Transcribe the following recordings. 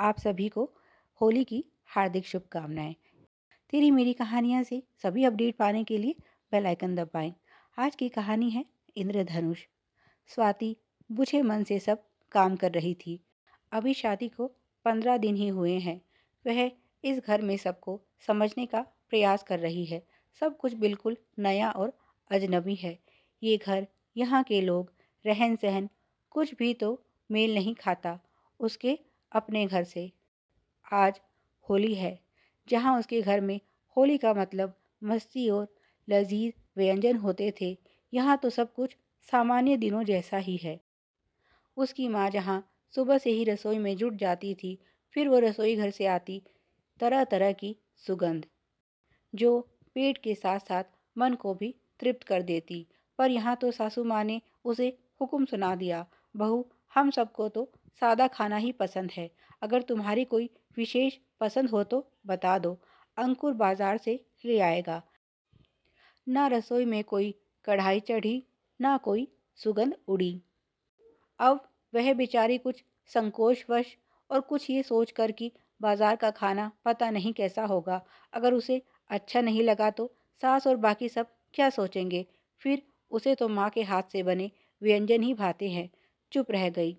आप सभी को होली की हार्दिक शुभकामनाएं। तेरी मेरी कहानियाँ से सभी अपडेट पाने के लिए बेल आइकन दबाएं। आज की कहानी है इंद्रधनुष। स्वाति बुझे मन से सब काम कर रही थी। अभी शादी को 15 दिन ही हुए हैं। वह इस घर में सबको समझने का प्रयास कर रही है। सब कुछ बिल्कुल नया और अजनबी है। ये घर, यहाँ के लोग, रहन सहन, कुछ भी तो मेल नहीं खाता उसके अपने घर से। आज होली है। जहाँ उसके घर में होली का मतलब मस्ती और लजीज व्यंजन होते थे, यहाँ तो सब कुछ सामान्य दिनों जैसा ही है। उसकी माँ जहाँ सुबह से ही रसोई में जुट जाती थी, फिर वो रसोई घर से आती तरह तरह की सुगंध, जो पेट के साथ साथ मन को भी तृप्त कर देती। पर यहाँ तो सासू माँ ने उसे हुक्म सुना दिया, बहू, हम सबको तो सादा खाना ही पसंद है। अगर तुम्हारी कोई विशेष पसंद हो तो बता दो, अंकुर बाजार से ले आएगा। ना रसोई में कोई कढ़ाई चढ़ी, ना कोई सुगंध उड़ी। अब वह बेचारी कुछ संकोचवश और कुछ ये सोच कर कि बाजार का खाना पता नहीं कैसा होगा, अगर उसे अच्छा नहीं लगा तो सास और बाकी सब क्या सोचेंगे। फिर उसे तो माँ के हाथ से बने व्यंजन ही भाते हैं। चुप रह गई।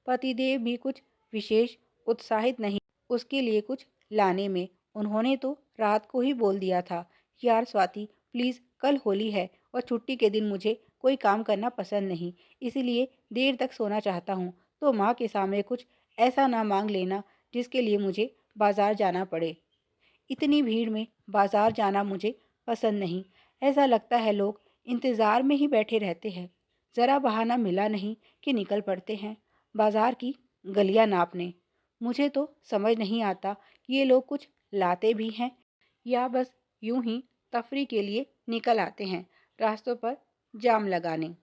पतिदेव भी कुछ विशेष उत्साहित नहीं उसके लिए कुछ लाने में। उन्होंने तो रात को ही बोल दिया था, यार स्वाति, प्लीज़, कल होली है और छुट्टी के दिन मुझे कोई काम करना पसंद नहीं, इसीलिए देर तक सोना चाहता हूँ। तो माँ के सामने कुछ ऐसा ना मांग लेना जिसके लिए मुझे बाजार जाना पड़े। इतनी भीड़ में बाजार जाना मुझे पसंद नहीं। ऐसा लगता है लोग इंतज़ार में ही बैठे रहते हैं। ज़रा बहाना मिला नहीं कि निकल पड़ते हैं बाजार की गलियां नापने। मुझे तो समझ नहीं आता ये लोग कुछ लाते भी हैं या बस यूं ही तफरी के लिए निकल आते हैं रास्तों पर जाम लगाने।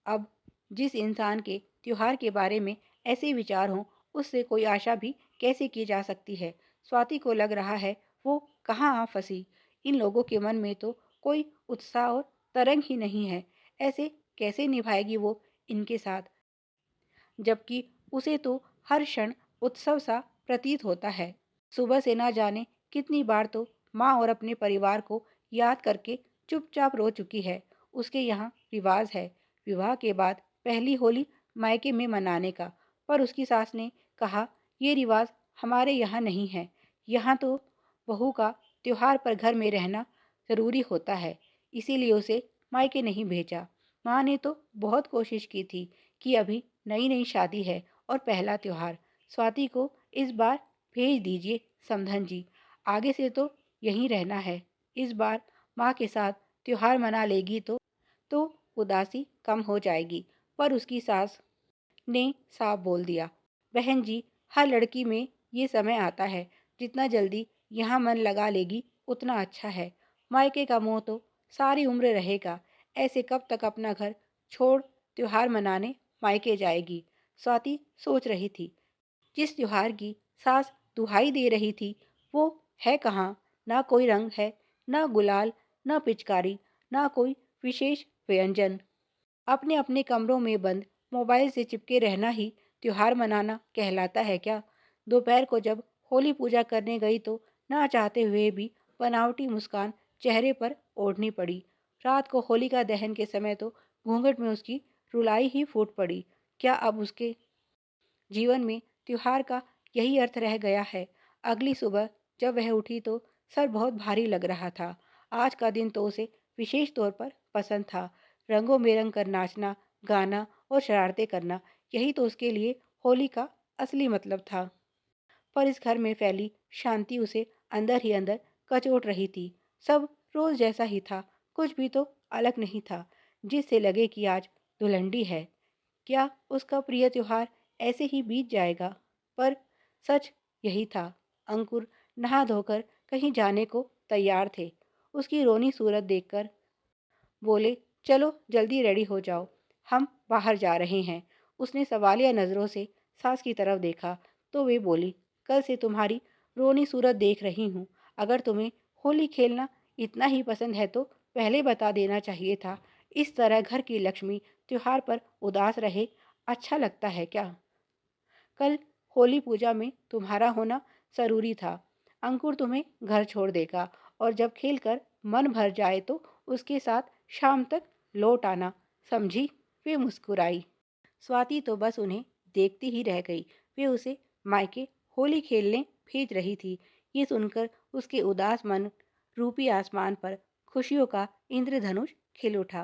अब जिस इंसान के त्योहार के बारे में ऐसे विचार हों, उससे कोई आशा भी कैसे की जा सकती है। स्वाति को लग रहा है वो कहाँ आ फंसी। इन लोगों के मन में तो कोई उत्साह और तरंग ही नहीं है। ऐसे कैसे निभाएगी वो इनके साथ, जबकि उसे तो हर क्षण उत्सव सा प्रतीत होता है। सुबह से ना जाने कितनी बार तो माँ और अपने परिवार को याद करके चुपचाप रो चुकी है। उसके यहाँ रिवाज है विवाह के बाद पहली होली मायके में मनाने का, पर उसकी सास ने कहा ये रिवाज हमारे यहाँ नहीं है। यहाँ तो बहू का त्योहार पर घर में रहना ज़रूरी होता है, इसीलिए उसे मायके नहीं भेजा। माँ ने तो बहुत कोशिश की थी कि अभी नई नई शादी है और पहला त्योहार, स्वाति को इस बार भेज दीजिए समधन जी, आगे से तो यहीं रहना है। इस बार माँ के साथ त्योहार मना लेगी तो उदासी कम हो जाएगी। पर उसकी सास ने साफ बोल दिया, बहन जी, हर लड़की में ये समय आता है, जितना जल्दी यहाँ मन लगा लेगी उतना अच्छा है। मायके का मोह तो सारी उम्र रहेगा, ऐसे कब तक अपना घर छोड़ त्योहार मनाने मायके जाएगी। स्वाति सोच रही थी, जिस त्योहार की सास दुहाई दे रही थी वो है कहाँ। ना कोई रंग है, ना गुलाल, ना पिचकारी, ना कोई विशेष व्यंजन। अपने अपने कमरों में बंद मोबाइल से चिपके रहना ही त्योहार मनाना कहलाता है क्या। दोपहर को जब होली पूजा करने गई तो ना चाहते हुए भी बनावटी मुस्कान चेहरे पर ओढ़नी पड़ी। रात को होलिका दहन के समय तो घूंघट में उसकी रुलाई ही फूट पड़ी। क्या अब उसके जीवन में त्योहार का यही अर्थ रह गया है। अगली सुबह जब वह उठी तो सर बहुत भारी लग रहा था। आज का दिन तो उसे विशेष तौर पर पसंद था। रंगों में रंग कर नाचना, गाना और शरारतें करना, यही तो उसके लिए होली का असली मतलब था। पर इस घर में फैली शांति उसे अंदर ही अंदर कचोट रही थी। सब रोज जैसा ही था, कुछ भी तो अलग नहीं था जिससे लगे कि आज धुलंडी है। क्या उसका प्रिय त्योहार ऐसे ही बीत जाएगा। पर सच यही था। अंकुर नहा धोकर कहीं जाने को तैयार थे। उसकी रोनी सूरत देखकर बोले, चलो जल्दी रेडी हो जाओ, हम बाहर जा रहे हैं। उसने सवालिया नज़रों से सास की तरफ देखा तो वे बोली, कल से तुम्हारी रोनी सूरत देख रही हूँ। अगर तुम्हें होली खेलना इतना ही पसंद है तो पहले बता देना चाहिए था। इस तरह घर की लक्ष्मी त्योहार पर उदास रहे अच्छा लगता है क्या। कल होली पूजा में तुम्हारा होना ज़रूरी था। अंकुर तुम्हें घर छोड़ देगा और जब खेलकर मन भर जाए तो उसके साथ शाम तक लौट आना, समझी? वे मुस्कुराई। स्वाति तो बस उन्हें देखती ही रह गई। वे उसे मायके होली खेलने भेज रही थी। ये सुनकर उसके उदास मन रूपी आसमान पर खुशियों का इंद्रधनुष खिल उठा।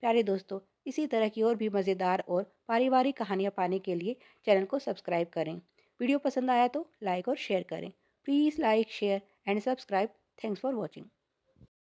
प्यारे दोस्तों, इसी तरह की और भी मज़ेदार और पारिवारिक कहानियाँ पाने के लिए चैनल को सब्सक्राइब करें। वीडियो पसंद आया तो लाइक और शेयर करें। Please like, share and subscribe. Thanks for watching.